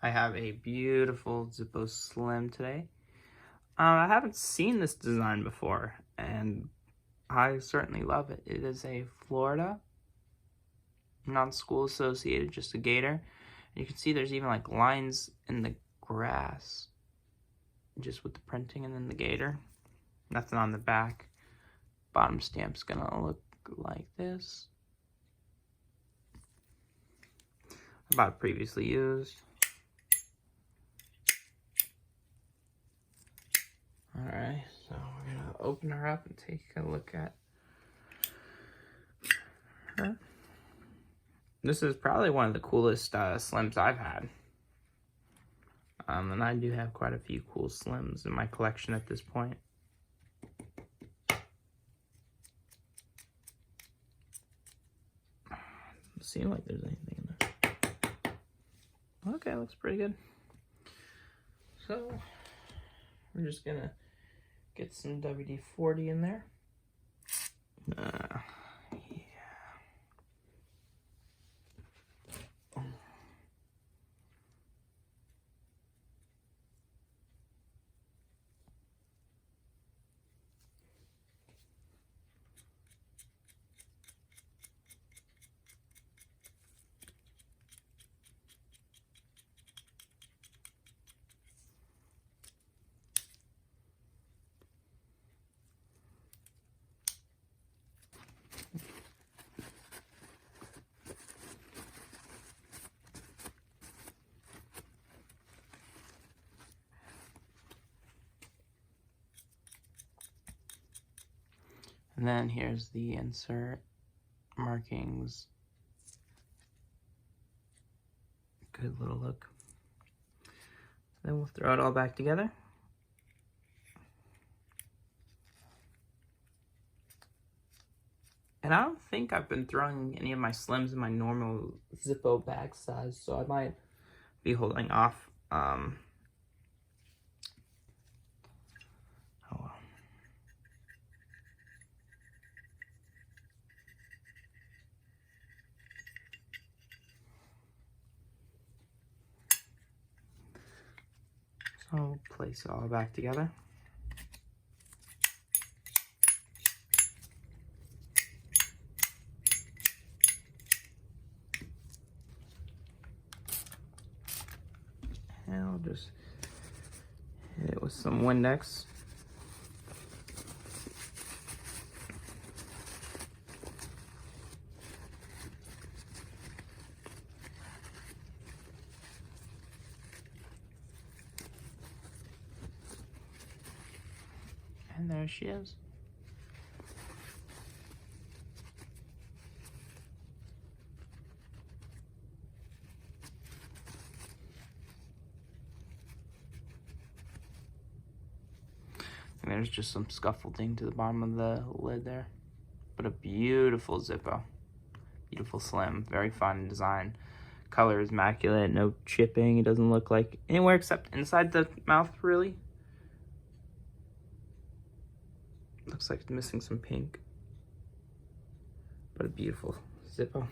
I have a beautiful Zippo Slim today. I haven't seen this design before, and I certainly love it. It is a Florida, not school associated, just a gator. And you can see there's even like lines in the grass, just with the printing, and then the gator. Nothing on the back. Bottom stamp's gonna look like this. I bought it previously used. Alright, so we're gonna open her up and take a look at her. This is probably one of the coolest Slims I've had. And I do have quite a few cool Slims in my collection at this point. Doesn't seem like there's anything in there. Okay, looks pretty good. So, we're just gonna get some WD-40 in there. Yeah. And then here's the insert markings. Good little look. Then we'll throw it all back together. And I don't think I've been throwing any of my Slims in my normal Zippo bag size, so I might be holding off. So I'll place it all back together. And I'll just hit it with some Windex. And there she is. And there's just some scuffling to the bottom of the lid there. But a beautiful Zippo. Beautiful Slim. Very fun design. Color is immaculate. No chipping. It doesn't look like anywhere except inside the mouth, really. Looks like it's missing some pink. But a beautiful Zippo.